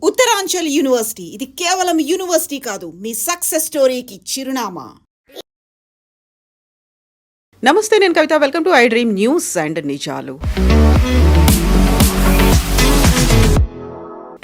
Uttaranchal university ఇది కేవలం university కాదు, మీ సక్సెస్ స్టోరీకి చిరునామా. నమస్తే, నేను Kavitha. Welcome to I dream news and నిజాలు.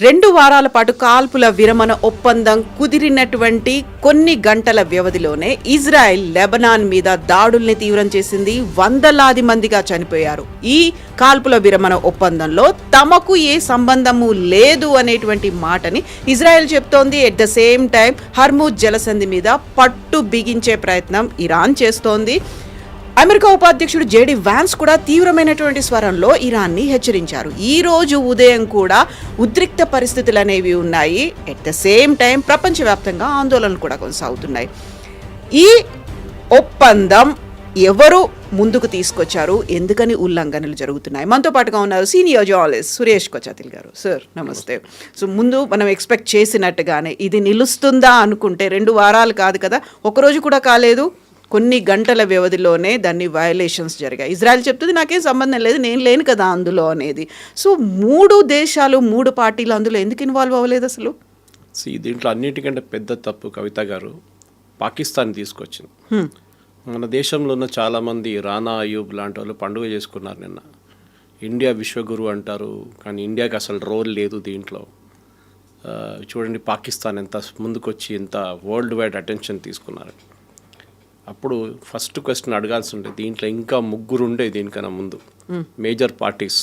2 వారాల పాటు కాల్పుల విరమణ ఒప్పందం కుదిరినటువంటి కొన్ని గంటల వ్యవధిలోనే ఇజ్రాయెల్ లెబనాన్ మీద దాడుల్ని తీవ్రం చేసింది. వందలాది మందిగా చనిపోయారు. ఈ కాల్పుల విరమణ ఒప్పందంలో తమకు ఏ సంబంధము లేదు అనేటువంటి మాటని ఇజ్రాయెల్ చెప్తోంది. At the same time Hormuz జలసంధి మీద పట్టు బిగించే ప్రయత్నం ఇరాన్ చేస్తోంది. అమెరికా ఉపాధ్యక్షుడు జేడీ వాన్స్ కూడా తీవ్రమైనటువంటి స్వరంలో ఇరాన్ని హెచ్చరించారు. ఈ రోజు ఉదయం కూడా ఉద్రిక్త పరిస్థితులు అనేవి ఉన్నాయి. ఎట్ ద సేమ్ టైం ప్రపంచవ్యాప్తంగా ఆందోళనలు కూడా కొనసాగుతున్నాయి. ఈ ఒప్పందం ఎవరు ముందుకు తీసుకొచ్చారు, ఎందుకని ఉల్లంఘనలు జరుగుతున్నాయి? మనతో పాటుగా ఉన్నారు సీనియర్ జర్నలిస్ట్ సురేష్ కొచాతిల్ గారు. సార్ నమస్తే. సో ముందు మనం ఎక్స్పెక్ట్ చేసినట్టుగానే ఇది నిలుస్తుందా అనుకుంటే 2 వారాలు కాదు కదా, ఒకరోజు కూడా కాలేదు, కొన్ని గంటల వ్యవధిలోనే దాన్ని వయలేషన్స్ జరిగాయి. ఇజ్రాయెల్ చెప్తుంది నాకేం సంబంధం లేదు, నేను లేను కదా అందులో అనేది. సో 3 దేశాలు 3 పార్టీలు అందులో ఎందుకు ఇన్వాల్వ్ అవ్వలేదు అసలు? దీంట్లో అన్నిటికంటే పెద్ద తప్పు కవిత గారు పాకిస్తాన్ తీసుకొచ్చింది. మన దేశంలో ఉన్న చాలామంది రానా అయూబ్ లాంటి వాళ్ళు పండుగ చేసుకున్నారు నిన్న. ఇండియా విశ్వగురు అంటారు, కానీ ఇండియాకి అసలు రోల్ లేదు దీంట్లో. చూడండి పాకిస్తాన్ ఎంత ముందుకొచ్చి ఎంత వరల్డ్ వైడ్ అటెన్షన్ తీసుకున్నారు. అప్పుడు ఫస్ట్ క్వశ్చన్ అడగాల్సి ఉండే, దీంట్లో ఇంకా 3 ఉండే దీనికన్నా ముందు major parties,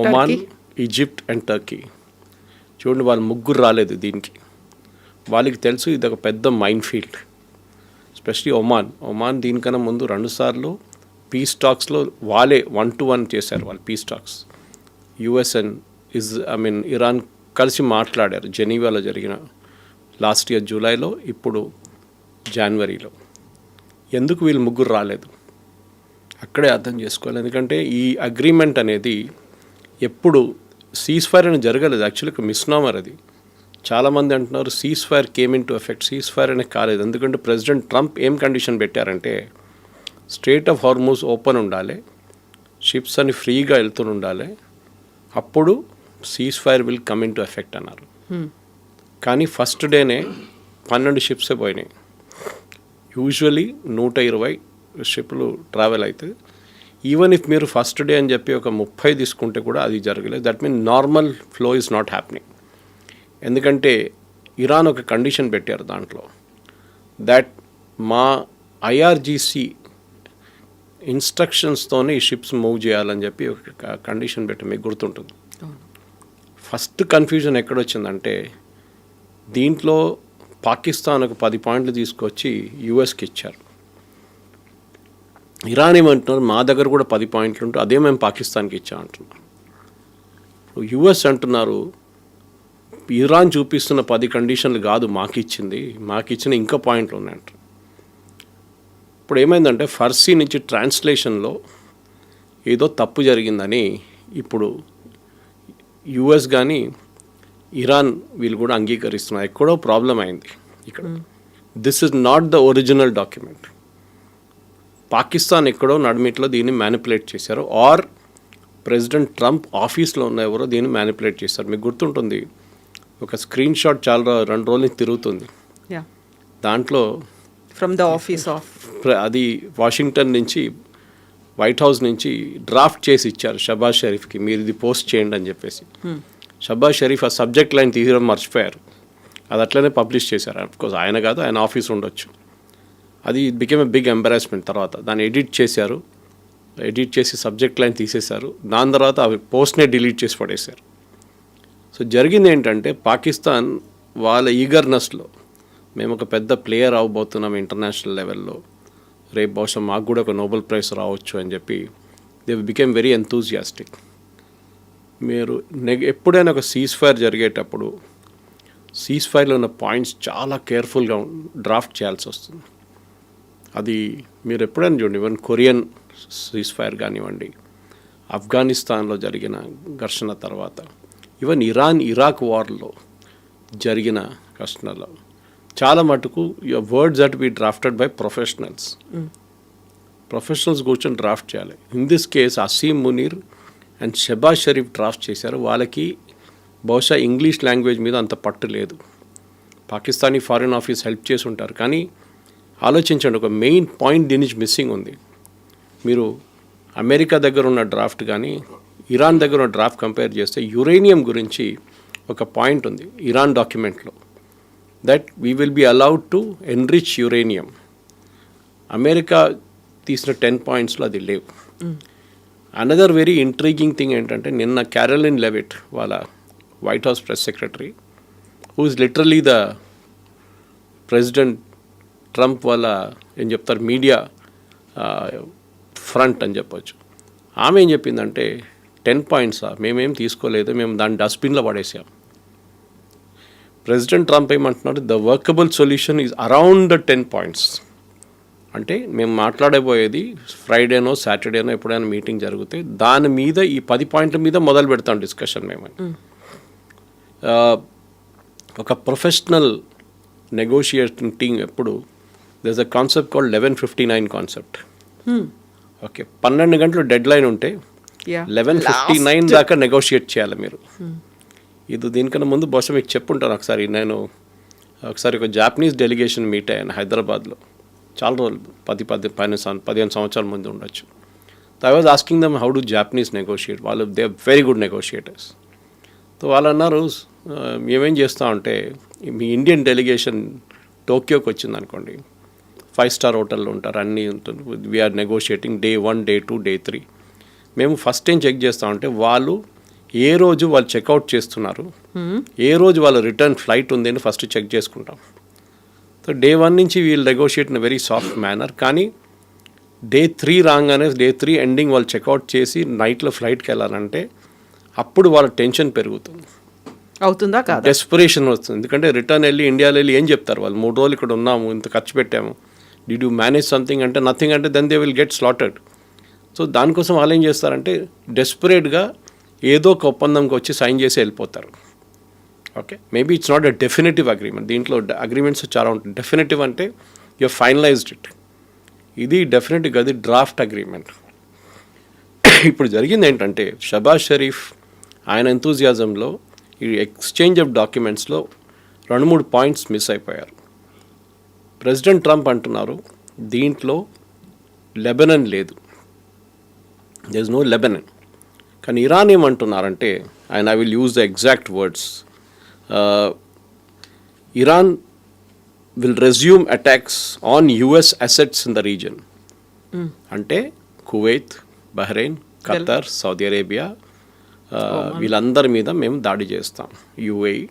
Oman, Egypt and Turkey. చూడండి వాళ్ళు 3 రాలేదు దీనికి. వాళ్ళకి తెలుసు ఇది ఒక పెద్ద మైన్ ఫీల్డ్. ఎస్పెషలీ ఒమాన్ దీనికన్నా ముందు 2 సార్లు పీస్ టాక్స్లో వాళ్ళే 1-1 చేశారు. వాళ్ళు piece talks US and Iran కలిసి మాట్లాడారు. జెనీవాలో జరిగిన లాస్ట్ ఇయర్ జూలైలో, ఇప్పుడు జనవరిలో. ఎందుకు వీళ్ళు 3 రాలేదు అక్కడే అర్థం చేసుకోవాలి. ఎందుకంటే ఈ అగ్రిమెంట్ అనేది ఎప్పుడు సీజ్ ఫైర్ అని జరగలేదు. యాక్చువల్లీ మిస్నామర్ అది. చాలామంది అంటున్నారు cease fire came in to effect. Cease fire అనేది కాలేదు. ఎందుకంటే ప్రెసిడెంట్ ట్రంప్ ఏం కండిషన్ పెట్టారంటే స్ట్రెయిట్ ఆఫ్ హార్మూజ్ ఓపెన్ ఉండాలి, షిప్స్ అని ఫ్రీగా వెళ్తూ ఉండాలి, అప్పుడు cease fire will come in to effect అన్నారు. కానీ ఫస్ట్ డేనే 12 షిప్సే పోయినాయి. యూజువలీ 120 షిప్లు ట్రావెల్ అవుతుంది. ఈవెన్ ఇఫ్ మీరు ఫస్ట్ డే అని చెప్పి ఒక 30 తీసుకుంటే కూడా అది జరగలేదు. That mean normal flow is not happening. ఎందుకంటే ఇరాన్ ఒక కండిషన్ పెట్టారు దాంట్లో, దట్ మా ఐఆర్జీసీ ఇన్స్ట్రక్షన్స్తోనే ఈ షిప్స్ మూవ్ చేయాలని చెప్పి ఒక కండిషన్ పెట్టి మీకు గుర్తుంటుంది. ఫస్ట్ కన్ఫ్యూజన్ ఎక్కడొచ్చిందంటే దీంట్లో పాకిస్తాన్ ఒక 10 పాయింట్లు తీసుకొచ్చి యూఎస్కి ఇచ్చారు. ఇరాన్ ఏమంటున్నారు మా దగ్గర కూడా 10 పాయింట్లు ఉంటే అదే మేము పాకిస్తాన్కి ఇచ్చామంటున్నారు. యూఎస్ అంటున్నారు ఇరాన్ చూపిస్తున్న 10 కండిషన్లు కాదు మాకు ఇచ్చిన ఇంకా పాయింట్లు ఉన్నాయంట. ఇప్పుడు ఏమైందంటే ఫర్సీ నుంచి ట్రాన్స్లేషన్లో ఏదో తప్పు జరిగిందని ఇప్పుడు యూఎస్ కానీ ఇరాన్ వీళ్ళు కూడా అంగీకరిస్తున్నారు. ఎక్కడో ప్రాబ్లం అయింది ఇక్కడ. This is not the original document. Pakistan ఎక్కడో నడిమిట్లో దీన్ని మ్యానిపులేట్ చేశారు, ఆర్ ప్రెసిడెంట్ ట్రంప్ ఆఫీస్లో ఉన్న ఎవరో దీన్ని మ్యానిపులేట్ చేశారు. మీకు గుర్తుంటుంది ఒక స్క్రీన్ షాట్ చాలా 2 రోజుల నుంచి తిరుగుతుంది. దాంట్లో ఫ్రమ్ ద ఆఫీస్ ఆఫ్ అది వాషింగ్టన్ నుంచి వైట్ హౌస్ నుంచి డ్రాఫ్ట్ చేసి ఇచ్చారు షబాజ్ షరీఫ్కి, మీరు ఇది పోస్ట్ చేయండి అని చెప్పేసి. షబాజ్ షరీఫ్ ఆ సబ్జెక్ట్ లైన్ తీయడం మర్చిపోయారు. అది అట్లనే పబ్లిష్ చేశారు. అఫ్కోర్స్ ఆయన కాదు, ఆయన ఆఫీస్ ఉండొచ్చు. అది బికేమ్ ఎ బిగ్ ఎంబరాస్మెంట్. తర్వాత దాన్ని ఎడిట్ చేసి సబ్జెక్ట్ లైన్ తీసేశారు. దాని తర్వాత అవి పోస్ట్నే డిలీట్ చేసి పడేశారు. సో జరిగింది ఏంటంటే పాకిస్తాన్ వాళ్ళ ఈగర్నెస్లో మేము ఒక పెద్ద ప్లేయర్ అవ్వబోతున్నాం ఇంటర్నేషనల్ లెవెల్లో, రేపు బహుశా మాకు కూడా ఒక నోబెల్ ప్రైజ్ రావచ్చు అని చెప్పి దే బికేమ్ వెరీ ఎంతూజియాస్టిక్. మీరు ఎప్పుడైనా ఒక సీజ్ ఫైర్ జరిగేటప్పుడు సీజ్ ఫైర్లో ఉన్న పాయింట్స్ చాలా కేర్ఫుల్గా డ్రాఫ్ట్ చేయాల్సి వస్తుంది. అది మీరు ఎప్పుడైనా చూడండి, ఈవెన్ కొరియన్ సీజ్ ఫైర్ కానివ్వండి, ఆఫ్ఘనిస్తాన్లో జరిగిన ఘర్షణ తర్వాత, ఈవెన్ ఇరాక్ వార్లో జరిగిన ఘర్షణలో చాలా మటుకు words that be drafted by professionals కూర్చొని డ్రాఫ్ట్ చేయాలి. In this case Asim Munir and Shahbaz Sharif draft చేశారు. వాళ్ళకి బహుశా ఇంగ్లీష్ లాంగ్వేజ్ మీద అంత పట్టు లేదు. పాకిస్తానీ ఫారిన్ ఆఫీస్ హెల్ప్ చేసి ఉంటారు. కానీ ఆలోచించండి, ఒక మెయిన్ పాయింట్ దీని నుంచి మిస్సింగ్ ఉంది. మీరు అమెరికా దగ్గర ఉన్న డ్రాఫ్ట్ కానీ ఇరాన్ దగ్గర ఉన్న డ్రాఫ్ట్ కంపేర్ చేస్తే యురేనియం గురించి ఒక పాయింట్ ఉంది ఇరాన్ డాక్యుమెంట్లో, that we will be allowed to enrich uranium. America తీసిన 10 పాయింట్స్లో అది లేవు. అనదర్ వెరీ ఇంట్రీగింగ్ థింగ్ ఏంటంటే, నిన్న క్యారోలిన్ లెవిట్ వాళ్ళ white house press secretary, who is literally the president Trump వాళ్ళ ఏం చెప్తారు మీడియా ఫ్రంట్ అని చెప్పొచ్చు, ఆమె ఏం చెప్పిందంటే 10 పాయింట్సా, మేమేం తీసుకోలేదు, మేము దాన్ని డస్ట్బిన్లో పడేసాం. ప్రెసిడెంట్ ట్రంప్ ఏమంటున్నారు, the workable solution is around the 10 points. అంటే మేము మాట్లాడబోయేది ఫ్రైడేనో సాటర్డేనో ఎప్పుడైనా మీటింగ్ జరిగితే దాని మీద ఈ 10 పాయింట్ల మీద మొదలు పెడతాం డిస్కషన్ మేము. ఒక ప్రొఫెషనల్ నెగోషియేటింగ్ టీమ్ ఎప్పుడు there is a concept called 11:59 concept. Okay, 12 గంటలు డెడ్ లైన్ ఉంటే 11:59 దాకా నెగోషియేట్ చేయాలి మీరు. ఇది దీనికన్నా ముందు బహుశా మీకు చెప్పుంటాను ఒకసారి. నేను ఒకసారి ఒక జాపనీస్ డెలిగేషన్ మీట్ అయ్యాను హైదరాబాద్లో, చాలా రోజులు 15 సంవత్సరాల ముందు ఉండొచ్చు. I was asking them how do Japanese negotiate. వాళ్ళు they are very good negotiators. So వాళ్ళు అన్నారు, మేమేం చేస్తామంటే మీ ఇండియన్ డెలిగేషన్ టోక్యోకి వచ్చింది అనుకోండి, 5 స్టార్ హోటల్లో ఉంటారు, అన్నీ ఉంటుంది, we are negotiating day 1, day 2, day 3. మేము ఫస్ట్ ఏం చెక్ చేస్తామంటే వాళ్ళు ఏ రోజు వాళ్ళు చెక్అవుట్ చేస్తున్నారు, ఏ రోజు వాళ్ళ రిటర్న్ ఫ్లైట్ ఉంది అని ఫస్ట్ చెక్ చేసుకుంటాం. సో డే 1 నుంచి వీళ్ళు negotiate in very soft manner. కానీ డే 3 రాగానే, డే 3 ఎండింగ్ వాళ్ళు చెక్అవుట్ చేసి నైట్లో ఫ్లైట్కి వెళ్ళాలంటే అప్పుడు వాళ్ళ టెన్షన్ పెరుగుతుంది, అవుతుందా కాదు, డెస్పరేషన్ వస్తుంది. ఎందుకంటే రిటర్న్ వెళ్ళి ఇండియాలో వెళ్ళి ఏం చెప్తారు వాళ్ళు, 3 రోజులు ఇక్కడ ఉన్నాము, ఇంత ఖర్చు పెట్టాము, డిడ్ యూ మేనేజ్ సంథింగ్ అంటే నథింగ్ అంటే then they will get slotted. So దానికోసం వాళ్ళు ఏం చేస్తారంటే డెస్పరేట్గా ఏదో ఒక ఒప్పందంకి వచ్చి సైన్ చేసి వెళ్ళిపోతారు. Okay, maybe it's not a definitive agreement. దీంట్లో అగ్రిమెంట్స్ చాలా ఉంటాయి. డెఫినెటివ్ అంటే యూ ఫైనలైజ్డ్ ఇట్, ఇది డెఫినెట్గా అది డ్రాఫ్ట్ అగ్రిమెంట్. ఇప్పుడు జరిగింది ఏంటంటే, షబాజ్ షరీఫ్ ఆయన ఎంతూజియాజంలో ఈ ఎక్స్చేంజ్ ఆఫ్ డాక్యుమెంట్స్లో 2-3 పాయింట్స్ మిస్ అయిపోయారు. ప్రెసిడెంట్ ట్రంప్ అంటున్నారు దీంట్లో లెబనన్ లేదు, దెర్ ఇస్ నో లెబనన్. కానీ ఇరాన్ ఏమంటున్నారంటే, and I will use the exact words, Iran will resume attacks on US assets in the region. అంటే Kuwait, Bahrain, Qatar, Saudi Arabia, వీళ్ళందరి మీద మేము దాడి చేస్తాం. UAE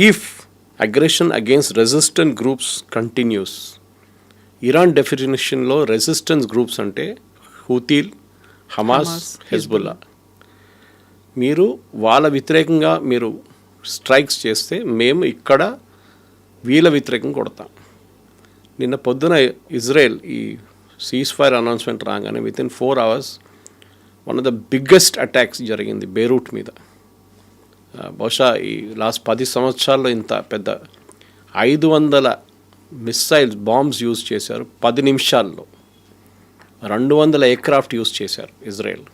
if aggression against resistant groups continues. Iran డెఫినేషన్లో resistance groups అంటే హూతీల్, Hamas, Hezbollah. మీరు వాళ్ళ వ్యతిరేకంగా మీరు స్ట్రైక్స్ చేస్తే మేము ఇక్కడ వీళ్ళ వ్యతిరేకంగా కొడతాం. నిన్న పొద్దున ఇజ్రాయెల్ ఈ సీజ్ ఫైర్ అనౌన్స్మెంట్ రాగానే within 4 hours one of the biggest attacks జరిగింది బేరూట్ మీద. బహుశా ఈ లాస్ట్ 10 సంవత్సరాల్లో ఇంత పెద్ద 500 మిస్సైల్స్ బాంబ్స్ యూజ్ చేశారు 10 నిమిషాల్లో. 200 ఎయిర్క్రాఫ్ట్ యూజ్ చేశారు ఇజ్రాయెల్.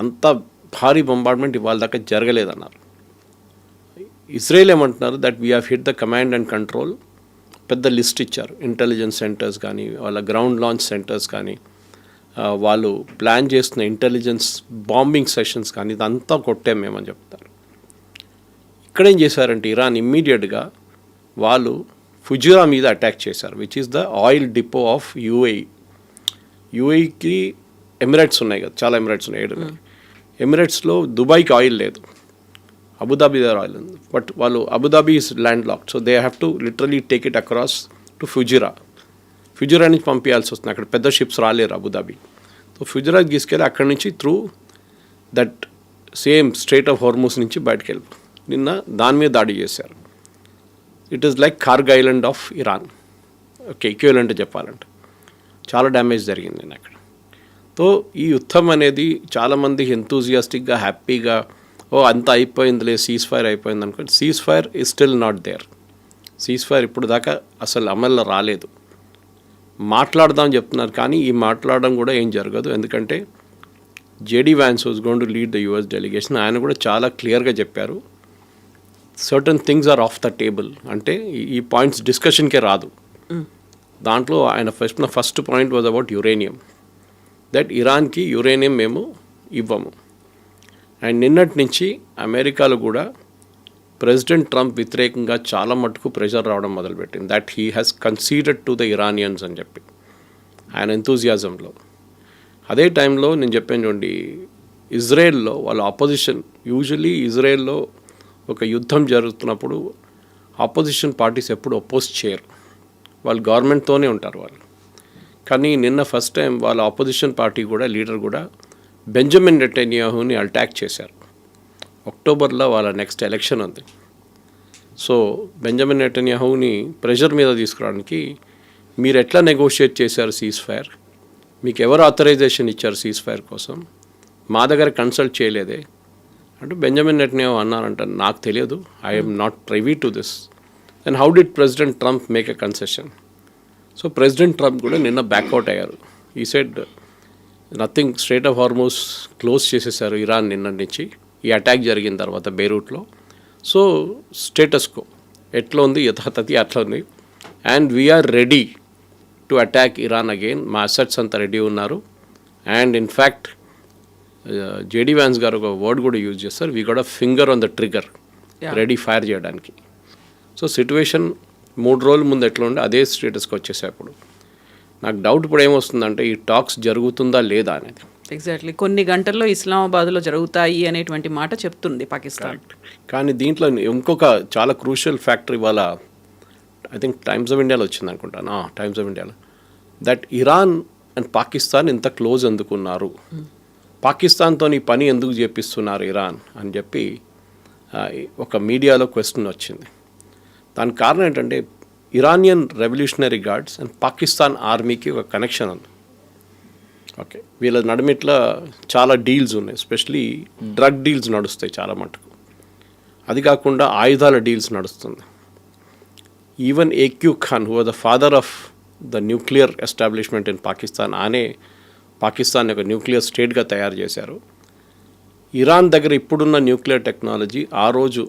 అంత భారీ బొంబార్డ్మెంట్ ఇవాళ దాకా జరగలేదన్నారు. ఇజ్రాయెల్ ఏమంటున్నారు that we have hit the command and control. పెద్ద లిస్ట్ ఇచ్చారు, ఇంటెలిజెన్స్ సెంటర్స్ కానీ, వాళ్ళ గ్రౌండ్ లాంచ్ సెంటర్స్ కానీ, వాళ్ళు ప్లాన్ చేస్తున్న ఇంటెలిజెన్స్ బాంబింగ్ సెషన్స్ కానీ, ఇదంతా కొట్టాం మేమని చెప్తారు. ఇక్కడేం చేశారంటే ఇరాన్ ఇమ్మీడియట్గా వాళ్ళు ఫుజిరా మీద అటాక్ చేశారు, which is the oil depot of UAE. యుఏఈకి ఎమిరేట్స్ ఉన్నాయి కదా, చాలా ఎమిరేట్స్ ఉన్నాయి. ఎమిరేట్స్లో దుబాయ్కి ఆయిల్ లేదు, అబుదాబీ దగ్గర ఆయిల్ ఉంది. బట్ వాళ్ళు Abu Dhabi is landlocked, so they have to literally take it across to Fujairah. Fujairah నుంచి పంపించాల్సి వస్తుంది, అక్కడ పెద్ద షిప్స్ రాలేరు అబుదాబీ. సో ఫుజిరాకి తీసుకెళ్ళి అక్కడి నుంచి through that same strait of Hormuz నుంచి బయటకు వెళ్ళి నిన్న దాని మీద దాడి చేశారు. It is like Kharg island of Iran. Okay, equivalent చెప్పాలంటే చాలా డ్యామేజ్ జరిగింది నేను అక్కడ. సో ఈ యుద్ధం అనేది చాలామంది ఎంతూజియాస్టిక్గా హ్యాపీగా అంతా అయిపోయిందిలే, సీజ్ ఫైర్ అయిపోయింది అనుకోండి. Cease fire is still not there. Cease fire ఇప్పుడు దాకా అసలు అమల్లో రాలేదు. మాట్లాడదామని చెప్తున్నారు, కానీ ఈ మాట్లాడడం కూడా ఏం జరగదు. ఎందుకంటే JD Vance was going to lead the US delegation. ఆయన కూడా చాలా క్లియర్గా చెప్పారు, certain things are off the table, అంటే ఈ పాయింట్స్ డిస్కషన్కే రాదు. దాంట్లో ఆయన first point was about uranium, that ఇరాన్కి యురేనియం మేము ఇవ్వము. అండ్ నిన్నటి నుంచి అమెరికాలో కూడా ప్రెసిడెంట్ ట్రంప్ వ్యతిరేకంగా చాలా మటుకు ప్రెషర్ రావడం మొదలుపెట్టింది, that he has conceded to the Iranians అని చెప్పి ఆయన ఎంతూజియాజంలో. అదే టైంలో నేను చెప్పాను చూడండి, ఇజ్రాయెల్లో వాళ్ళ ఆపోజిషన్, యూజువలీ ఇజ్రాయెల్లో ఒక యుద్ధం జరుగుతున్నప్పుడు ఆపోజిషన్ పార్టీస్ ఎప్పుడు అపోజ్ చేయరు, వాళ్ళు గవర్నమెంట్తోనే ఉంటారు వాళ్ళు. కానీ నిన్న ఫస్ట్ టైం వాళ్ళ ఆపోజిషన్ పార్టీ కూడా లీడర్ కూడా బెంజమిన్ నెటన్యాహుని అటాక్ చేశారు. అక్టోబర్లో వాళ్ళ నెక్స్ట్ ఎలక్షన్ ఉంది. సో బెంజమిన్ నెటన్యాహుని ప్రెషర్ మీద తీసుకురావడానికి మీరు ఎట్లా నెగోషియేట్ చేశారు సీజ్ ఫైర్, మీకు ఎవరు ఆథరైజేషన్ ఇచ్చారు సీజ్ ఫైర్ కోసం, మా దగ్గర కన్సల్ట్ చేయలేదే అంటే బెంజమిన్ నెటన్యాహు అన్నారంట, నాకు తెలియదు, I'm not privy to this. Then how did President Trump make a concession? So President Trump కూడా నిన్న బ్యాక్అవుట్ అయ్యారు. He said nothing, strait of Hormuz close చేసేసారు ఇరాన్ నిన్న నుంచి, ఈ అటాక్ జరిగిన తర్వాత బెయిరూట్లో. సో స్టేటస్ కో ఎట్లా ఉంది, యథాతథి అట్లా ఉంది. And we are ready to attack Iran again, మా అసెట్స్ అంతా రెడీ ఉన్నారు. అండ్ ఇన్ఫ్యాక్ట్ జేడీ వ్యాన్స్ గారు ఒక వర్డ్ కూడా యూజ్ చేస్తారు, we got a finger on the trigger, ready fire చేయడానికి. సో సిట్యువేషన్ 3 రోజుల ముందు ఎట్లా ఉండే అదే స్టేటస్కి వచ్చేసాయి. ఇప్పుడు నాకు డౌట్ ఇప్పుడు ఏమొస్తుందంటే ఈ టాక్స్ జరుగుతుందా లేదా అనేది. ఎగ్జాక్ట్లీ, కొన్ని గంటల్లో ఇస్లామాబాద్లో జరుగుతాయి అనేటువంటి మాట చెప్తుంది పాకిస్తాన్. కానీ దీంట్లో ఇంకొక చాలా క్రూషియల్ ఫ్యాక్టర్ ఇవాళ ఐ థింక్ టైమ్స్ ఆఫ్ ఇండియాలో వచ్చింది అనుకుంటాను, టైమ్స్ ఆఫ్ ఇండియాలో, దట్ ఇరాన్ అండ్ పాకిస్తాన్ ఇంత క్లోజ్ ఎందుకున్నారు, పాకిస్తాన్తో ఈ పని ఎందుకు చేపిస్తున్నారు ఇరాన్ అని చెప్పి ఒక మీడియాలో క్వశ్చన్ వచ్చింది. దానికి కారణం ఏంటంటే Iranian revolutionary guards and Pakistan ఆర్మీకి ఒక కనెక్షన్ ఉంది. ఓకే, వీళ్ళ నడుమిట్లా చాలా డీల్స్ ఉన్నాయి, ఎస్పెషలీ డ్రగ్ డీల్స్ నడుస్తాయి చాలా మటుకు. అది కాకుండా ఆయుధాల డీల్స్ నడుస్తుంది. Even AQ Khan, who are the father of the nuclear establishment in Pakistan, ఆనే పాకిస్తాన్ ఒక న్యూక్లియర్ స్టేట్గా తయారు చేశారు. ఇరాన్ దగ్గర ఇప్పుడున్న న్యూక్లియర్ టెక్నాలజీ ఆ రోజు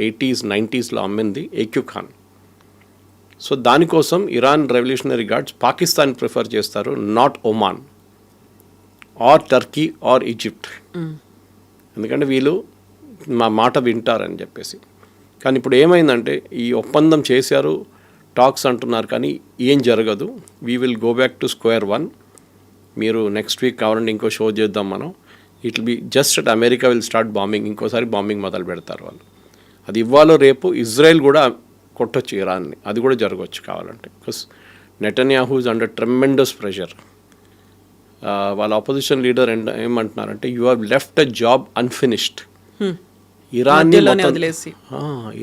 80s 90sలో అమ్మింది ఏక్యూ ఖాన్. సో దానికోసం Iran revolutionary guards Pakistan prefer చేస్తారు, not Oman or Turkey or Egypt, ఎందుకంటే వీళ్ళు మా మాట వింటారని చెప్పేసి. కానీ ఇప్పుడు ఏమైందంటే ఈ ఒప్పందం చేశారు, టాక్స్ అంటున్నారు, కానీ ఏం జరగదు. We will go back to square one. మీరు నెక్స్ట్ వీక్ కావాలంటే ఇంకో షో చేద్దాం మనం, it will be just at America will start bombing, ఇంకోసారి బాంబింగ్ మొదలు పెడతారు వాళ్ళు. అది ఇవ్వాలో రేపు ఇజ్రాయెల్ కూడా కొట్టొచ్చు ఇరాన్ని, అది కూడా జరగవచ్చు కావాలంటే. Because Netanyahu is under tremendous pressure. వాళ్ళ ఆపోజిషన్ లీడర్ ఏమంటున్నారంటే you have left a job unfinished.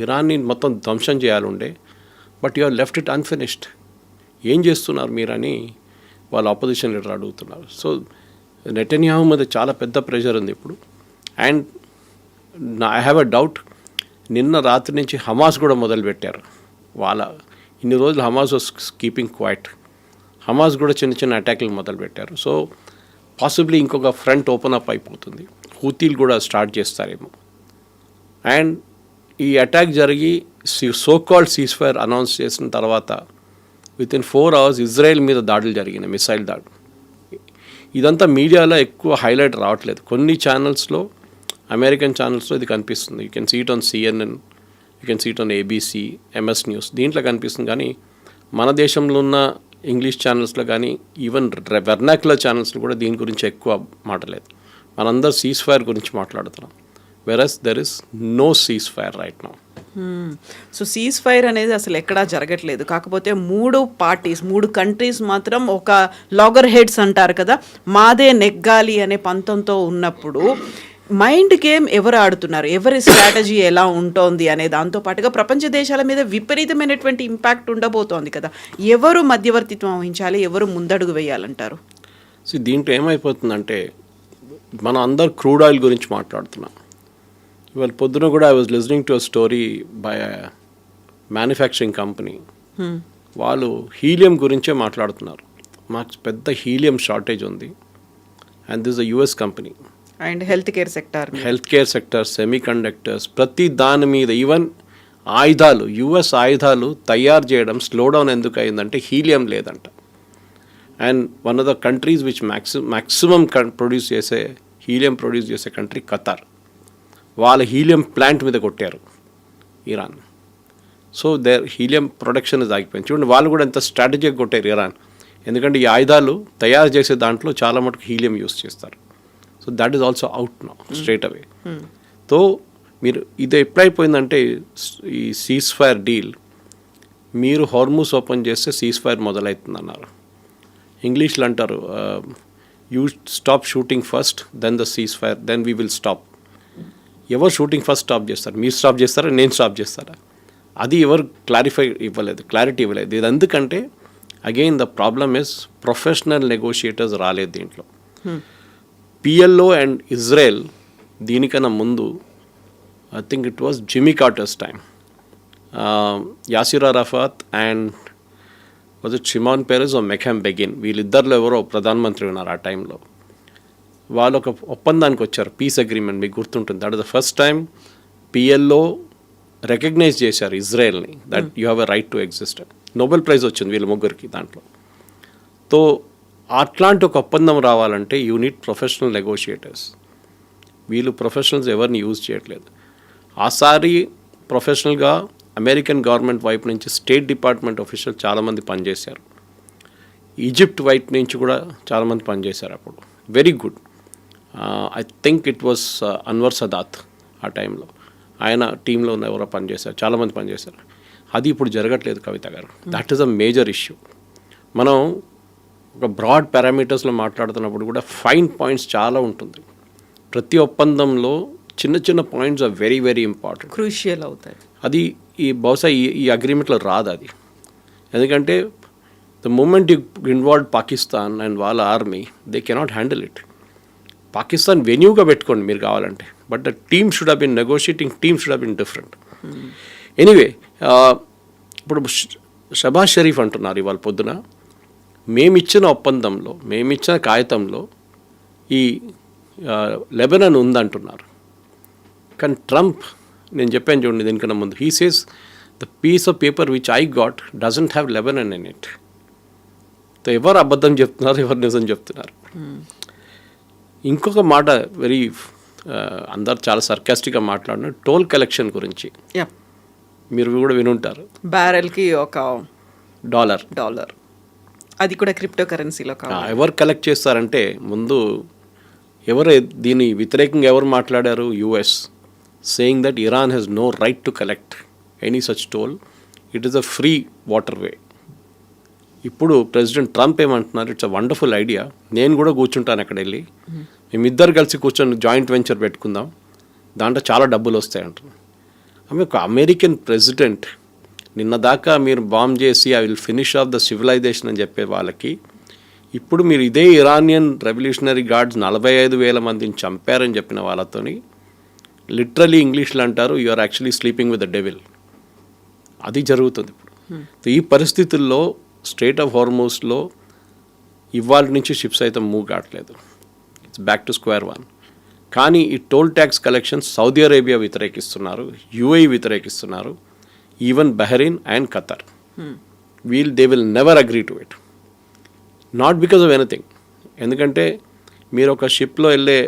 ఇరాన్ని మొత్తం ధ్వంసం చేయాలండే, but you have left it unfinished. ఏం చేస్తున్నారు మీరని వాళ్ళ ఆపోజిషన్ లీడర్ అడుగుతున్నారు. సో నెటన్యాహు మీద చాలా పెద్ద ప్రెషర్ ఉంది ఇప్పుడు. And I have a doubt, నిన్న రాత్రి నుంచి హమాస్ కూడా మొదలుపెట్టారు. వాళ్ళ ఇన్ని రోజులు Hamas was keeping quiet, Hamas కూడా చిన్న చిన్న అటాక్లు మొదలుపెట్టారు. సో పాసిబ్లీ ఇంకొక ఫ్రంట్ ఓపెన్ అప్ అయిపోతుంది, హూతీలు కూడా స్టార్ట్ చేస్తారేమో. అండ్ ఈ అటాక్ జరిగి so called cease fire announce చేసిన తర్వాత వితిన్ 4 hours ఇజ్రాయెల్ మీద దాడులు జరిగినాయి, మిసైల్ దాడులు. ఇదంతా మీడియాలో ఎక్కువ హైలైట్ రావట్లేదు. కొన్ని ఛానల్స్లో, అమెరికన్ ఛానల్స్లో ఇది కనిపిస్తుంది. You can see it on CNN, you can see it on ABC, MS news, దీంట్లో కనిపిస్తుంది. కానీ మన దేశంలో ఉన్న ఇంగ్లీష్ ఛానల్స్లో కానీ ఈవెన్ వెర్నాక్యులర్ ఛానల్స్లో కూడా దీని గురించి ఎక్కువ మాట్లాడలేదు. మనందరూ సీజ్ ఫైర్ గురించి మాట్లాడుతున్నాం, versus there is no ceasefire right now. So ceasefire అనేది అసలు ఎక్కడా జరగట్లేదు. కాకపోతే 3 కంట్రీస్ మాత్రం ఒక లాగర్ హెడ్స్ అంటారు కదా, మాదే నెగ్గాలి అనే పంతంతో ఉన్నప్పుడు మైండ్ గేమ్ ఎవరు ఆడుతున్నారు, ఎవరి స్ట్రాటజీ ఎలా ఉంటోంది అనే దాంతోపాటుగా ప్రపంచ దేశాల మీద విపరీతమైనటువంటి ఇంపాక్ట్ ఉండబోతోంది కదా. ఎవరు మధ్యవర్తిత్వం వహించాలి, ఎవరు ముందడుగు వేయాలంటారు? సో దీంట్లో ఏమైపోతుందంటే మనం అందరు క్రూడ్ ఆయిల్ గురించి మాట్లాడుతున్నాం. ఇవాళ పొద్దున కూడా I was listening to a story by manufacturing company. వాళ్ళు హీలియం గురించే మాట్లాడుతున్నారు. మాకు పెద్ద హీలియం షార్టేజ్ ఉంది, and this a US company. And health care sector, semi conductors, ప్రతి దాని మీద, ఈవెన్ ఆయుధాలు, యుఎస్ ఆయుధాలు తయారు చేయడం స్లో డౌన్ ఎందుకు అయిందంటే హీలియం లేదంట. And one of the countries which maximum produce చేసే హీలియం ప్రొడ్యూస్ చేసే కంట్రీ ఖతార్. వాళ్ళ హీలియం ప్లాంట్ మీద కొట్టారు Iran. So there helium production is ఆగిపోయింది. చూడండి వాళ్ళు కూడా ఎంత స్ట్రాటజీగా కొట్టారు ఇరాన్. ఎందుకంటే ఈ ఆయుధాలు తయారు చేసే దాంట్లో చాలా మటుకు హీలియం యూస్ చేస్తారు. So that is also out now straight away. సో మీరు ఇది ఎప్పుడైపోయిందంటే ఈ సీజ్ ఫైర్ డీల్, మీరు హార్మూస్ ఓపెన్ చేస్తే సీజ్ ఫైర్ మొదలవుతుంది అన్నారు. ఇంగ్లీష్లో అంటారు you stop shooting first then the cease fire then we will stop. ఎవరు షూటింగ్ ఫస్ట్ స్టాప్ చేస్తారు? మీరు స్టాప్ చేస్తారా, నేను స్టాప్ చేస్తారా? అది ఎవరు క్లారిటీ ఇవ్వలేదు. ఇది ఎందుకంటే again the problem is professional negotiators రాలేదు దీంట్లో. పిఎల్ఓ అండ్ ఇజ్రాయెల్ దీనికన్నా ముందు I think it was Jimmy Carter's time, Yasser Arafat and was it Shimon Peres or Menachem Begin, వీళ్ళిద్దరిలో ఎవరో ప్రధానమంత్రి ఉన్నారు ఆ టైంలో. వాళ్ళు ఒక ఒప్పందానికి వచ్చారు, పీస్ అగ్రిమెంట్, మీకు గుర్తుంటుంది. That is the first time PLO recognize చేశారు ఇజ్రాయెల్ని, that you have a right to exist. Nobel prize వచ్చింది వీళ్ళ ముగ్గురికి దాంట్లో. సో అట్లాంటి ఒక ఒప్పందం రావాలంటే యూ నీడ్ ప్రొఫెషనల్ నెగోషియేటర్స్. వీళ్ళు ప్రొఫెషనల్స్ ఎవరిని యూజ్ చేయట్లేదు. ఆసారి ప్రొఫెషనల్గా అమెరికన్ గవర్నమెంట్ వైపు నుంచి స్టేట్ డిపార్ట్మెంట్ ఆఫీషియల్ చాలామంది పనిచేశారు. ఈజిప్ట్ వైపు నుంచి కూడా చాలామంది పనిచేశారు అప్పుడు. Very good. I think it was Anwar Sadat ఆ టైంలో, ఆయన టీంలో ఉన్న ఎవరో పనిచేశారు, చాలామంది పనిచేశారు. అది ఇప్పుడు జరగట్లేదు కవిత గారు. That is a major issue. మనం ఒక బ్రాడ్ పారామీటర్స్లో మాట్లాడుతున్నప్పుడు కూడా ఫైన్ పాయింట్స్ చాలా ఉంటుంది. ప్రతి ఒప్పందంలో చిన్న చిన్న points are very very important, crucial అవుతాయి. అది బహుశా ఈ అగ్రిమెంట్లో రాదు అది. ఎందుకంటే the moment you involve Pakistan and వాళ్ళ army, they cannot handle it. Pakistan వెన్యూగా పెట్టుకోండి మీరు కావాలంటే, but the team should have been negotiating team should have been different. Anyway, ఇప్పుడు షబాజ్ షరీఫ్ అంటున్నారు ఇవాళ పొద్దున, మేమిచ్చిన ఒప్పందంలో, మేమిచ్చిన కాగితంలో ఈ లెబనాన్ ఉందంటున్నారు. కానీ ట్రంప్, నేను చెప్పాను చూడండి దీనికన్నా ముందు, he says the piece of paper which I got doesn't have Lebanon in it. So ఎవరు అబద్ధం చెప్తున్నారు, ఎవరు నిజం చెప్తున్నారు? ఇంకొక మాట వెరీ అందరు చాలా సర్కాస్టిక్గా మాట్లాడిన టోల్ కలెక్షన్ గురించి మీరు కూడా వినుంటారు. బ్యారెల్కి $1, డాలర్ అది కూడా క్రిప్టో కరెన్సీలో. ఎవరు కలెక్ట్ చేస్తారంటే ముందు ఎవరు దీని వ్యతిరేకంగా ఎవరు మాట్లాడారు? US, saying that Iran has no right to collect any such toll, it is a free water way. ఇప్పుడు ప్రెసిడెంట్ ట్రంప్ ఏమంటున్నారు, ఇట్స్ అ వండర్ఫుల్ ఐడియా, నేను కూడా కూర్చుంటాను అక్కడ వెళ్ళి, మేమిద్దరు కలిసి కూర్చొని జాయింట్ వెంచర్ పెట్టుకుందాం, దాంట్లో చాలా డబ్బులు వస్తాయి అంటున్నాను. ఆమె ఒక అమెరికన్ ప్రెసిడెంట్, నిన్న దాకా మీరు బాంబ్ చేసి I will finish off the civilization అని చెప్పే వాళ్ళకి, ఇప్పుడు మీరు ఇదే ఇరానియన్ రెవల్యూషనరీ గార్డ్స్ 45,000 మందిని చంపారని చెప్పిన వాళ్ళతోని లిటరలీ ఇంగ్లీష్లో అంటారు, you are actually sleeping with the devil. అది జరుగుతుంది ఇప్పుడు. ఈ పరిస్థితుల్లో స్ట్రైట్ ఆఫ్ హార్మూస్లో ఇవాళ నుంచి షిప్స్ అయితే మూవ్ కావట్లేదు, it's back to square one. కానీ ఈ toll tax collections Saudi Arabia వ్యతిరేకిస్తున్నారు, యుఏఈ వ్యతిరేకిస్తున్నారు, even Bahrain and Qatar. They will never agree to it, not because of anything. ఎందుకంటే మీరు ఒక షిప్లో వెళ్ళే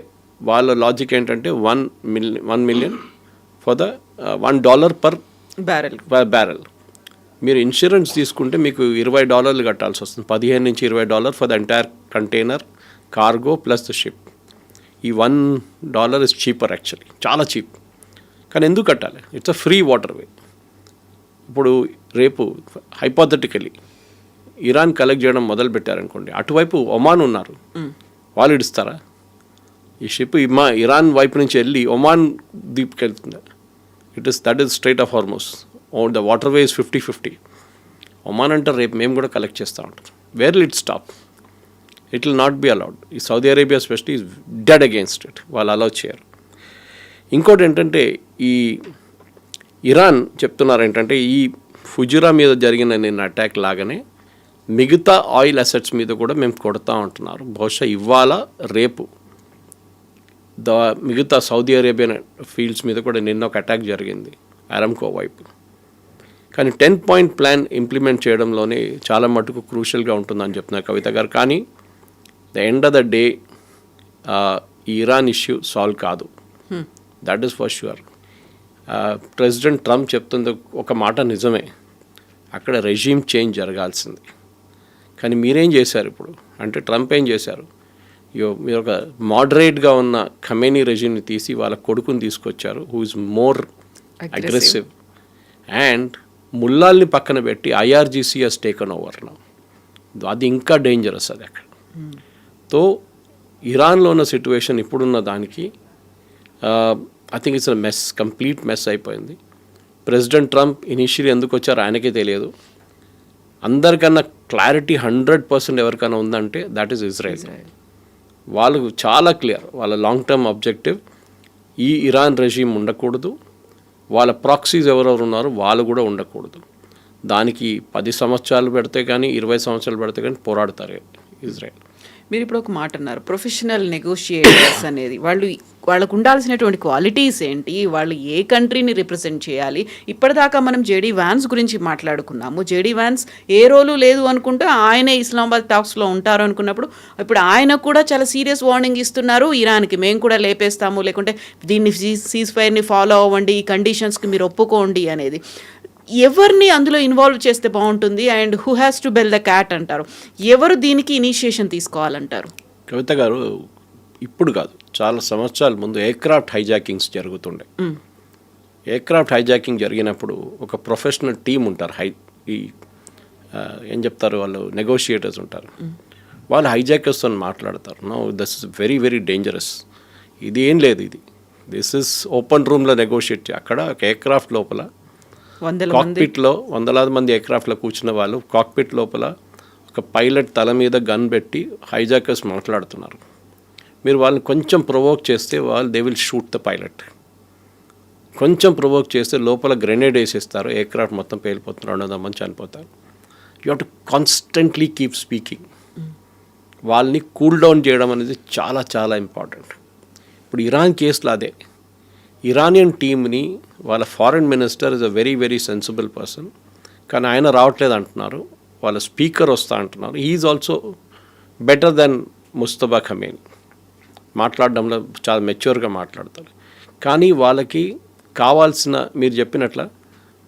వాళ్ళ లాజిక్ ఏంటంటే $1 million for the $1 per barrel. మీరు ఇన్సూరెన్స్ తీసుకుంటే మీకు $20 కట్టాల్సి వస్తుంది, $15 నుంచి $20 for the entire container, cargo plus the ship. ఈ $1 ఇస్ చీపర్, యాక్చువల్లీ చాలా చీప్. కానీ ఎందుకు కట్టాలి? It's a free water way. ఇప్పుడు రేపు హైపోథెటికలీ ఇరాన్ కలెక్ట్ చేయడం మొదలు పెట్టారనుకోండి, అటువైపు ఒమాన్ ఉన్నారు, వాళ్ళు ఇడుస్తారా? ఈ షిప్ ఇరాన్ వైపు నుంచి వెళ్ళి ఒమాన్ దీప్కి వెళ్తుంది. That is strait of Hormuz, the water way is 50-50. Oman అంటారు రేపు మేము కూడా కలెక్ట్ చేస్తూ ఉంటారు. Where will it stop? It will not be allowed. ఈ Saudi Arabia specially is dead against it, వాళ్ళు అలౌ చేయరు. ఇంకోటి ఏంటంటే ఈ ఇరాన్ చెప్తున్నారు ఏంటంటే ఈ ఫుజురా మీద జరిగిన నిన్న అటాక్ లాగానే మిగతా ఆయిల్ అసెట్స్ మీద కూడా మేము కొడతా ఉంటున్నారు. బహుశా ఇవాళ రేపు మిగతా సౌదీ అరేబియన్ ఫీల్డ్స్ మీద కూడా నిన్న ఒక అటాక్ జరిగింది అరామ్కో వైపు. కానీ 10-point ప్లాన్ ఇంప్లిమెంట్ చేయడంలోనే చాలా మటుకు క్రూషియల్గా ఉంటుందని చెప్తున్నారు కవిత గారు. కానీ the end of the day ఈ ఇరాన్ ఇష్యూ సాల్వ్ కాదు, that is for sure. President Trump చెప్తుంది ఒక మాట నిజమే, అక్కడ రెజీమ్ చేంజ్ జరగాల్సింది. కానీ మీరేం చేశారు ఇప్పుడు అంటే, ట్రంప్ ఏం చేశారు, మీరు ఒక మోడరేట్గా ఉన్న ఖమేనీ రెజీమ్ని తీసి వాళ్ళ కొడుకుని తీసుకొచ్చారు, who is more aggressive. And ముల్లాల్ని పక్కన పెట్టి IRGC has taken over now. అది ఇంకా డేంజరస్ అది అక్కడ. తో ఇరాన్లో ఉన్న సిట్యువేషన్ ఇప్పుడున్న దానికి I think it's mess, complete mess అయిపోయింది. ప్రెసిడెంట్ ట్రంప్ ఇనిషియల్లీ ఎందుకు వచ్చారో ఆయనకే తెలియదు. అందరికన్నా క్లారిటీ 100% ఎవరికైనా ఉందంటే దట్ ఈస్ ఇజ్రాయెల్. వాళ్ళు చాలా క్లియర్, వాళ్ళ లాంగ్ టర్మ్ ఆబ్జెక్టివ్ ఈ ఇరాన్ రెజీమ్ ఉండకూడదు, వాళ్ళ ప్రాక్సీస్ ఎవరెవరు ఉన్నారో వాళ్ళు కూడా ఉండకూడదు. దానికి 10 సంవత్సరాలు పెడితే కానీ 20 సంవత్సరాలు పెడితే కానీ పోరాడతారు ఇజ్రాయెల్. మీరు ఇప్పుడు ఒక మాట అన్నారు, ప్రొఫెషనల్ నెగోషియేటర్స్ అనేది వాళ్ళకు ఉండాల్సినటువంటి క్వాలిటీస్ ఏంటి, వాళ్ళు ఏ కంట్రీని రిప్రజెంట్ చేయాలి. ఇప్పటిదాకా మనం జేడీ వ్యాన్స్ గురించి మాట్లాడుకున్నాము. జేడీ వ్యాన్స్ ఏ రోలు లేదు అనుకుంటే ఆయనే ఇస్లామాబాద్ టాక్స్లో ఉంటారు అనుకున్నప్పుడు ఇప్పుడు ఆయన కూడా చాలా సీరియస్ వార్నింగ్ ఇస్తున్నారు ఇరాన్కి, మేము కూడా లేపేస్తాము, లేకుంటే దీన్ని సీజ్ ఫైర్ని ఫాలో అవ్వండి, ఈ కండిషన్స్కి మీరు ఒప్పుకోండి అనేది. ఎవరిని అందులో ఇన్వాల్వ్ చేస్తే బాగుంటుంది and who has to bell the cat అంటారు, ఎవరు దీనికి ఇనిషియేషన్ తీసుకోవాలంటారు? కవిత గారు, ఇప్పుడు కాదు, చాలా సంవత్సరాల ముందు ఎయిర్క్రాఫ్ట్ హైజాకింగ్స్ జరుగుతుండే. ఎయిర్క్రాఫ్ట్ హైజాకింగ్ జరిగినప్పుడు ఒక ప్రొఫెషనల్ టీమ్ ఉంటారు, ఏం చెప్తారు వాళ్ళు, నెగోషియేటర్స్ ఉంటారు. వాళ్ళు హైజాకర్స్తో మాట్లాడతారు. No, this is very very dangerous, ఇది ఏం లేదు, దిస్ ఇస్ ఓపెన్ రూమ్లో నెగోషియేట్. అక్కడ ఒక ఎయిర్క్రాఫ్ట్ లోపల కాక్పిట్లో వందలాది మంది ఎయిర్క్రాఫ్ట్లో కూర్చున్న వాళ్ళు కాక్పిట్ లోపల ఒక పైలట్ తల మీద గన్ పెట్టి హైజాకర్స్ మాట్లాడుతున్నారు. మీరు వాళ్ళని కొంచెం ప్రొవోక్ చేస్తే they will shoot the pilot. కొంచెం ప్రొవోక్ చేస్తే లోపల గ్రెనేడ్ వేసేస్తారు, ఎయిర్క్రాఫ్ట్ మొత్తం పేలిపోతున్నారు, 200 మంది చనిపోతారు. You have to constantly keep speaking. వాళ్ళని కూల్ డౌన్ చేయడం అనేది చాలా చాలా ఇంపార్టెంట్. ఇప్పుడు ఇరాన్ కేసులో అదే, ఇరానియన్ టీమ్ని వాళ్ళ foreign minister is a very very sensible person, కానీ ఆయన రావట్లేదు అంటున్నారు. వాళ్ళ స్పీకర్ వస్తా అంటున్నారు. He is also better than Mustafa Khamenei. మాట్లాడడంలో చాలా మెచ్యూర్గా మాట్లాడతారు. కానీ వాళ్ళకి కావాల్సిన, మీరు చెప్పినట్ల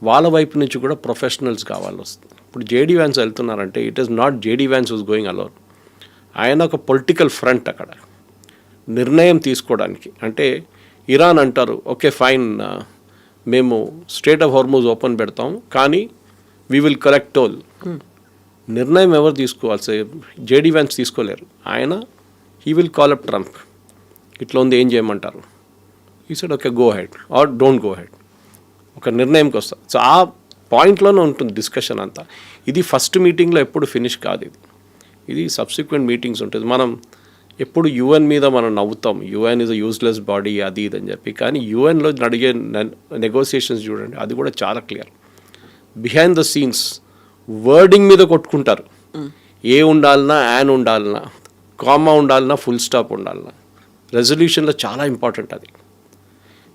వాళ్ళ వైపు నుంచి కూడా ప్రొఫెషనల్స్ కావాలి వస్తుంది. ఇప్పుడు జేడీ వ్యాన్స్ వెళ్తున్నారంటే it is not JD Vance who's going alone. ఆయన ఒక పొలిటికల్ ఫ్రంట్ అక్కడ నిర్ణయం తీసుకోవడానికి. అంటే ఇరాన్ అంటారు, ఓకే ఫైన్, మేము స్ట్రేట్ ఆఫ్ హార్మూజ్ ఓపెన్ పెడతాం, కానీ వీ విల్ కలెక్ట్ టోల్. నిర్ణయం ఎవరు తీసుకోవాలి? జేడీ వ్యాన్స్ తీసుకోలేరు. ఆయన he will call up Trump, ఇట్లా ఉంది, ఏం చేయమంటారు? ఈ side okay, go head or don't go head, ఒక నిర్ణయంకి వస్తారు. సో ఆ పాయింట్లోనే ఉంటుంది డిస్కషన్ అంతా. ఇది ఫస్ట్ మీటింగ్లో ఎప్పుడు ఫినిష్ కాదు, ఇది సబ్సిక్వెంట్ మీటింగ్స్ ఉంటుంది. మనం ఎప్పుడు యుఎన్ మీద మనం నవ్వుతాం, UN is a useless body అది ఇది అని చెప్పి. కానీ యుఎన్లో అడిగే నెగోసియేషన్స్ చూడండి, అది కూడా చాలా clear. Behind the scenes wording మీద కొట్టుకుంటారు. ఏ ఉండాలన్నా, యాన్ ఉండాలన్నా, కామా ఉండాలన్నా, ఫుల్ స్టాప్ ఉండాలన్నా. రెజల్యూషన్లో చాలా ఇంపార్టెంట్ అది.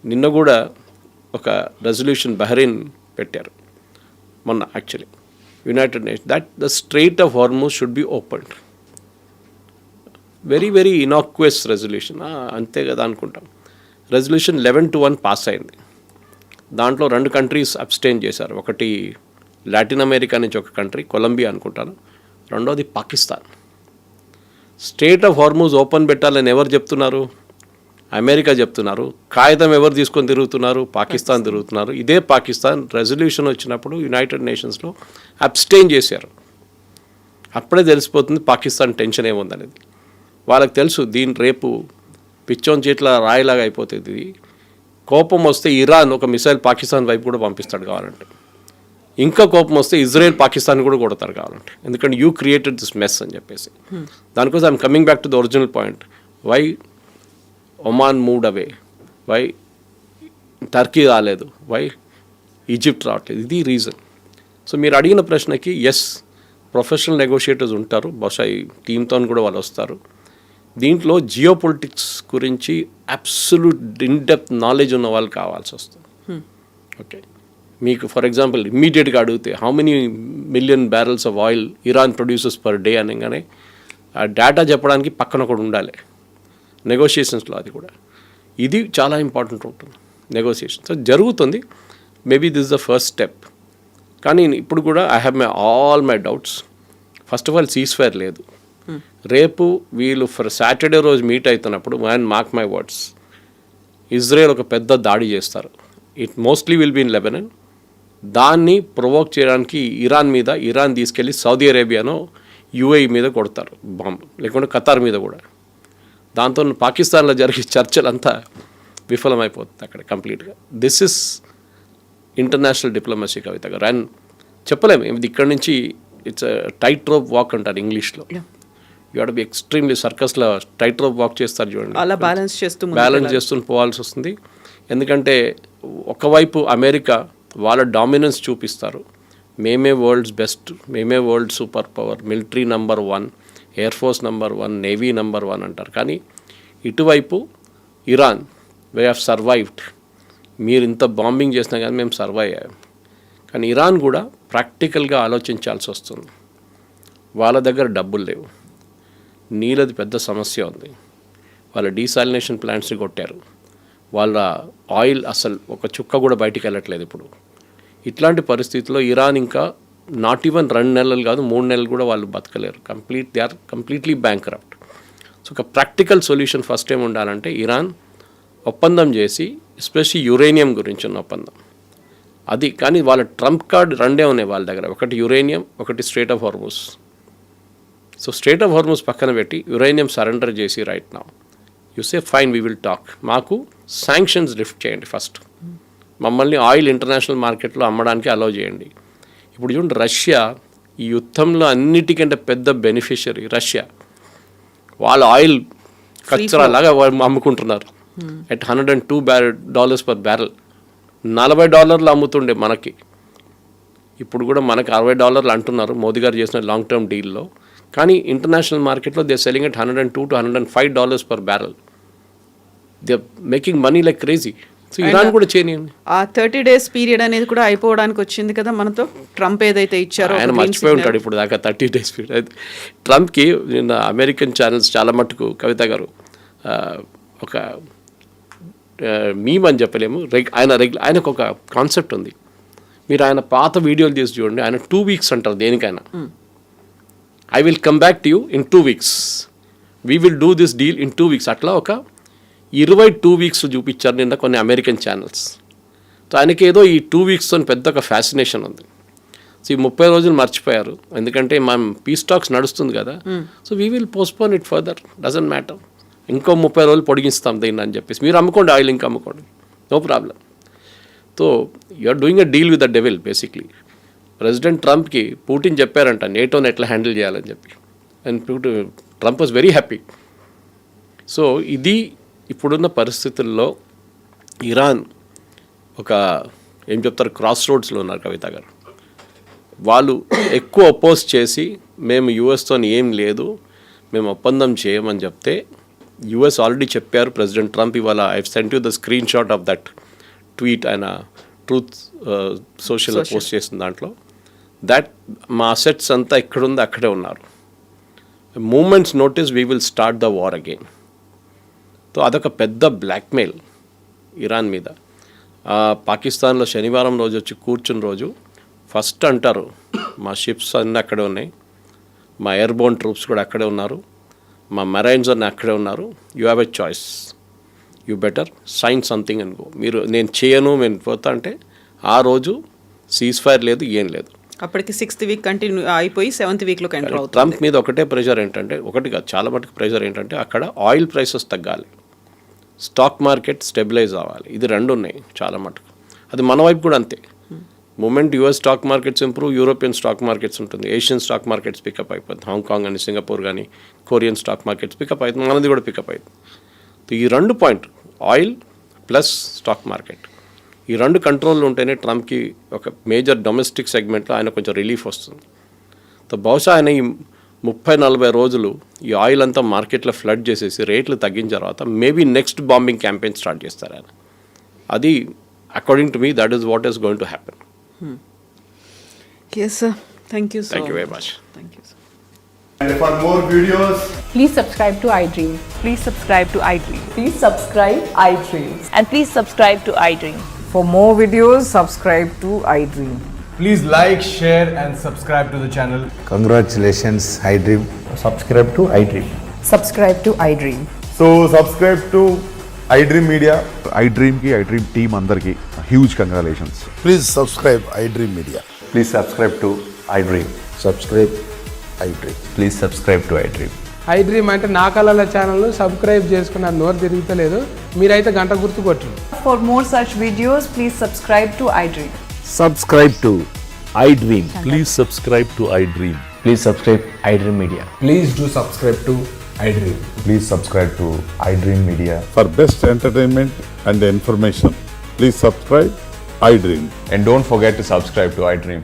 నిన్న కూడా ఒక రెజల్యూషన్ బహ్రెయిన్ పెట్టారు మొన్న, actually United Nations, that the strait of Hormuz should be opened. Very very innocuous resolution, అంతే కదా అనుకుంటాం. రెజల్యూషన్ 11-1 పాస్ అయింది. దాంట్లో 2 కంట్రీస్ అబ్స్టైన్ చేశారు. ఒకటి లాటిన్ అమెరికా నుంచి ఒక కంట్రీ, కొలంబియా అనుకుంటాను, రెండోది Pakistan. Straight of Hormuz open పెట్టాలని ఎవరు చెప్తున్నారు? అమెరికా చెప్తున్నారు. కాగితం ఎవరు తీసుకొని తిరుగుతున్నారు? పాకిస్తాన్ తిరుగుతున్నారు. ఇదే పాకిస్తాన్ రెజల్యూషన్ వచ్చినప్పుడు యునైటెడ్ నేషన్స్లో అబ్స్టైన్ చేశారు. అప్పుడే తెలిసిపోతుంది పాకిస్తాన్ టెన్షన్ ఏముందనేది. వాళ్ళకి తెలుసు, దీని రేపు పిచ్చోన్ చేట్ల రాయిలాగా అయిపోతుంది. కోపం వస్తే ఇరాన్ ఒక మిసైల్ పాకిస్తాన్ వైపు కూడా పంపిస్తాడు కావాలంటే. ఇంకా కోపం వస్తే ఇజ్రాయెల్ పాకిస్తాన్ కూడా కొడతారు కావాలంటే, ఎందుకంటే యూ క్రియేటెడ్ దిస్ మెస్ అని చెప్పేసి. దానికోసం I'm coming back to the original point. Why Oman moved away, why Turkey రాలేదు, వై ఈజిప్ట్ రావట్లేదు, ఇది రీజన్. సో మీరు అడిగిన ప్రశ్నకి ఎస్, ప్రొఫెషనల్ నెగోషియేటర్స్ ఉంటారు, బహుశా ఈ టీంతో కూడా వాళ్ళు వస్తారు. దీంట్లో జియో పొలిటిక్స్ గురించి అబ్సల్యూట్ ఇన్డెప్త్ నాలెడ్జ్ ఉన్న వాళ్ళు కావాల్సి వస్తుంది. ఓకే, మీకు ఫర్ ఎగ్జాంపుల్ ఇమ్మీడియట్గా అడిగితే how many million barrels of oil Iran produces per day అనగానే ఆ డేటా చెప్పడానికి పక్కన ఒకటి ఉండాలి నెగోషియేషన్స్లో. అది కూడా ఇది చాలా ఇంపార్టెంట్ ఉంటుంది నెగోషియేషన్. సో జరుగుతుంది, maybe this the first step. కానీ ఇప్పుడు కూడా I have all my doubts. First of all cease fire లేదు. రేపు వీళ్ళు ఫర్ సాటర్డే రోజు మీట్ అవుతున్నప్పుడు and mark my words, Israel ఒక పెద్ద దాడి చేస్తారు. It mostly will be in Lebanon. దాన్ని ప్రొవోక్ చేయడానికి ఇరాన్ తీసుకెళ్ళి సౌదీ అరేబియానో యూఏఈ మీద కొడతారు బాంబు, లేకుంటే ఖతార్ మీద కూడా. దాంతో పాకిస్తాన్లో జరిగే చర్చలంతా విఫలమైపోతుంది అక్కడ కంప్లీట్గా. దిస్ ఇస్ ఇంటర్నేషనల్ డిప్లొమసీ కవిత గారు. అండ్ చెప్పలేము ఇది ఇక్కడ నుంచి. ఇట్స్ టైట్ రోప్ వాక్ అంటారు ఇంగ్లీష్లో. You have to be extremely సర్కస్లో టైట్ రోప్ వాక్ చేస్తారు చూడండి, అలా బ్యాలెన్స్ చేస్తూ పోవాల్సి వస్తుంది. ఎందుకంటే ఒకవైపు అమెరికా వాళ్ళ డామినెన్స్ చూపిస్తారు, మేమే వరల్డ్స్ బెస్ట్, మేమే world super power, military number 1, air force number 1, navy number 1 అంటారు. కానీ ఇటువైపు ఇరాన్, వే హ్యావ్ సర్వైవ్డ్. మీరు ఇంత బాంబింగ్ చేసినా కానీ మేము సర్వైవ్ అయ్యాం. కానీ ఇరాన్ కూడా ప్రాక్టికల్గా ఆలోచించాల్సి వస్తుంది. వాళ్ళ దగ్గర డబ్బులు లేవు, నీళ్ళది పెద్ద సమస్య ఉంది, వాళ్ళ డీసాలినేషన్ ప్లాంట్స్ని కొట్టారు, వాళ్ళ ఆయిల్ అసలు ఒక చుక్క కూడా బయటికి వెళ్ళట్లేదు ఇప్పుడు. ఇట్లాంటి పరిస్థితుల్లో ఇరాన్ ఇంకా నాట్ ఈవెన్ 2 నెలలు కాదు 3 నెలలు కూడా వాళ్ళు బతకలేరు. They are completely bankrupt. So ఒక ప్రాక్టికల్ సొల్యూషన్ ఫస్ట్ ఏం ఉండాలంటే ఇరాన్ ఒప్పందం చేసి, ఎస్పెషల్లీ యురేనియం గురించి ఉన్న ఒప్పందం అది. కానీ వాళ్ళ ట్రంప్ కార్డ్ 2 ఉన్నాయి వాళ్ళ దగ్గర, ఒకటి యురేనియం, ఒకటి straight of Hormuz. So straight of Hormuz పక్కన పెట్టి యురేనియం సరెండర్ చేసి right now you say fine we will talk, మాకు శాంక్షన్స్ లిఫ్ట్ చేయండి ఫస్ట్, మమ్మల్ని ఆయిల్ ఇంటర్నేషనల్ మార్కెట్లో అమ్మడానికి అలౌ చేయండి. ఇప్పుడు చూడండి, రష్యా ఈ యుద్ధంలో అన్నిటికంటే పెద్ద బెనిఫిషియరీ రష్యా. వాళ్ళ ఆయిల్ కచ్చరాలాగా అమ్ముకుంటున్నారు ఎట్ $102 పర్ బ్యారెల్. $40 అమ్ముతుండే మనకి, ఇప్పుడు కూడా మనకి $60 అంటున్నారు మోదీ గారు చేసిన లాంగ్ టర్మ్ డీల్లో. కానీ ఇంటర్నేషనల్ మార్కెట్లో they selling at $102 to $105 per barrel. They are making money like crazy. So Iran కూడా చేయనియండి. ఆ 30 days పీరియడ్ అనేది కూడా అయిపోవడానికి వచ్చింది కదా మనతో. ట్రంప్ ఏదైతే ఇచ్చారో ఆయన మర్చిపోయి ఉంటాడు ఇప్పుడు దాకా 30 days పీరియడ్. ట్రంప్కి నిన్న అమెరికన్ ఛానల్స్ చాలా మట్టుకు కవిత గారు ఒక మీమ్ అని చెప్పలేము, ఆయనకు ఒక కాన్సెప్ట్ ఉంది. మీరు ఆయన పాత వీడియోలు చేసి చూడండి, ఆయన 2 weeks అంటారు దేనికైనా. I will come back to you in 2 weeks, we will do this deal in 2 weeks. అట్లా ఒక 22 weeks చూపించారు నిన్న కొన్ని అమెరికన్ ఛానల్స్. సో ఆయనకి ఏదో ఈ 2 weeksతో పెద్ద ఒక ఫ్యాసినేషన్ ఉంది. సో ఈ 30 రోజులు మర్చిపోయారు, ఎందుకంటే మనం పీస్ టాక్స్ నడుస్తుంది కదా. So we will postpone it further, doesn't matter, ఇంకో 30 రోజులు పొడిగిస్తాం దీన్ని అని చెప్పేసి. మీరు అమ్ముకోండి ఆయిల్, ఇంకా అమ్ముకోండి, no problem. So you are doing a deal with the devil basically. President ట్రంప్కి పుటిన్ చెప్పారంట నేటోని ఎట్లా హ్యాండిల్ చేయాలని చెప్పి, and Trump was very happy. So ఇది ఇప్పుడున్న పరిస్థితుల్లో ఇరాన్ ఒక ఏం చెప్తారు క్రాస్ రోడ్స్లో ఉన్నారు కవిత గారు. వాళ్ళు ఎక్కువ అపోజ్ చేసి మేము యూఎస్తో ఏం లేదు, మేము ఒప్పందం చేయమని చెప్తే యూఎస్ ఆల్రెడీ చెప్పారు. ప్రెసిడెంట్ ట్రంప్ ఇవాళ I sent you the screenshot of that tweet, ఆయన ట్రూత్ సోషల్లో పోస్ట్ చేసిన దాంట్లో, దట్ మా అసెట్స్ అంతా ఎక్కడుందో అక్కడే ఉన్నారు, moments notice we will start the war again. So అదొక పెద్ద బ్లాక్మెయిల్ ఇరాన్ మీద. పాకిస్తాన్లో శనివారం రోజు వచ్చి కూర్చున్న రోజు ఫస్ట్ అంటారు మా షిప్స్ అన్నీ అక్కడే ఉన్నాయి, మా ఎయిర్బోర్న్ ట్రూప్స్ కూడా అక్కడే ఉన్నారు, మా మెరైన్స్ అన్నీ అక్కడే ఉన్నారు, you have a choice, you better sign something and go. మీరు నేను చేయను నేను పోతా అంటే ఆ రోజు సీజ్ ఫైర్ లేదు, ఏం లేదు. అప్పటికి 6th week కంటిన్యూ అయిపోయి 7th weekలోకి ఎంటర్ అవుతుంది. ట్రంప్ మీద ఒకటే ప్రెషర్ ఏంటంటే, ఒకటి కాదు చాలా మటుకు ప్రెషర్ ఏంటంటే అక్కడ ఆయిల్ ప్రైసెస్ తగ్గాలి, స్టాక్ మార్కెట్ స్టెబిలైజ్ అవ్వాలి. ఇది 2 ఉన్నాయి చాలా మటుకు. అది మన వైపు కూడా అంతే. Moment US stock markets improve, European stock markets ఉంటుంది, ఏషియన్ స్టాక్ మార్కెట్స్ పికప్ అయిపోతుంది, హాంకాంగ్ అని సింగపూర్ కానీ కొరియన్ స్టాక్ మార్కెట్స్ పికప్ అవుతుంది, మనది కూడా పికప్ అవుతుంది. ఈ 2 point oil plus stock market, ఈ 2 కంట్రోల్లో ఉంటేనే ట్రంప్కి ఒక మేజర్ డొమెస్టిక్ సెగ్మెంట్లో ఆయన కొంచెం రిలీఫ్ వస్తుంది. బహుశా ఆయన ఈ 30-40 రోజులు ఈ ఆయిల్ అంతా మార్కెట్లో ఫ్లడ్ చేసేసి రేట్లు తగ్గించిన తర్వాత maybe next bombing campaign start చేస్తారు ఆయన. అది according to me that is what is going to happen. Yes sir, thank you. Thank you very much. Thank you. And for more videos, Please subscribe to iDream. Please subscribe to iDream. Please subscribe iDream. And please subscribe to iDream. For more videos, subscribe to iDream. please like, share, and subscribe to the channel. Congratulations, iDream. Subscribe to iDream. Subscribe to iDream. So subscribe to iDream Media. iDream की iDream team अंदर की huge congratulations. Please subscribe iDream Media. Please subscribe to iDream. Subscribe iDream. Please subscribe to iDream. iDream అంటే నా కళల channel subscribe చేసుకున్న నోరు తిరుగుతలేదు, మీరైతే గంట గుర్తు కొట్టండి. For more such videos, please subscribe to iDream. Subscribe to iDream. Please subscribe to iDream. Please subscribe iDream Media. Please do subscribe to iDream. Please subscribe to iDream Media. For best entertainment and information, please subscribe iDream. And don't forget to subscribe to iDream.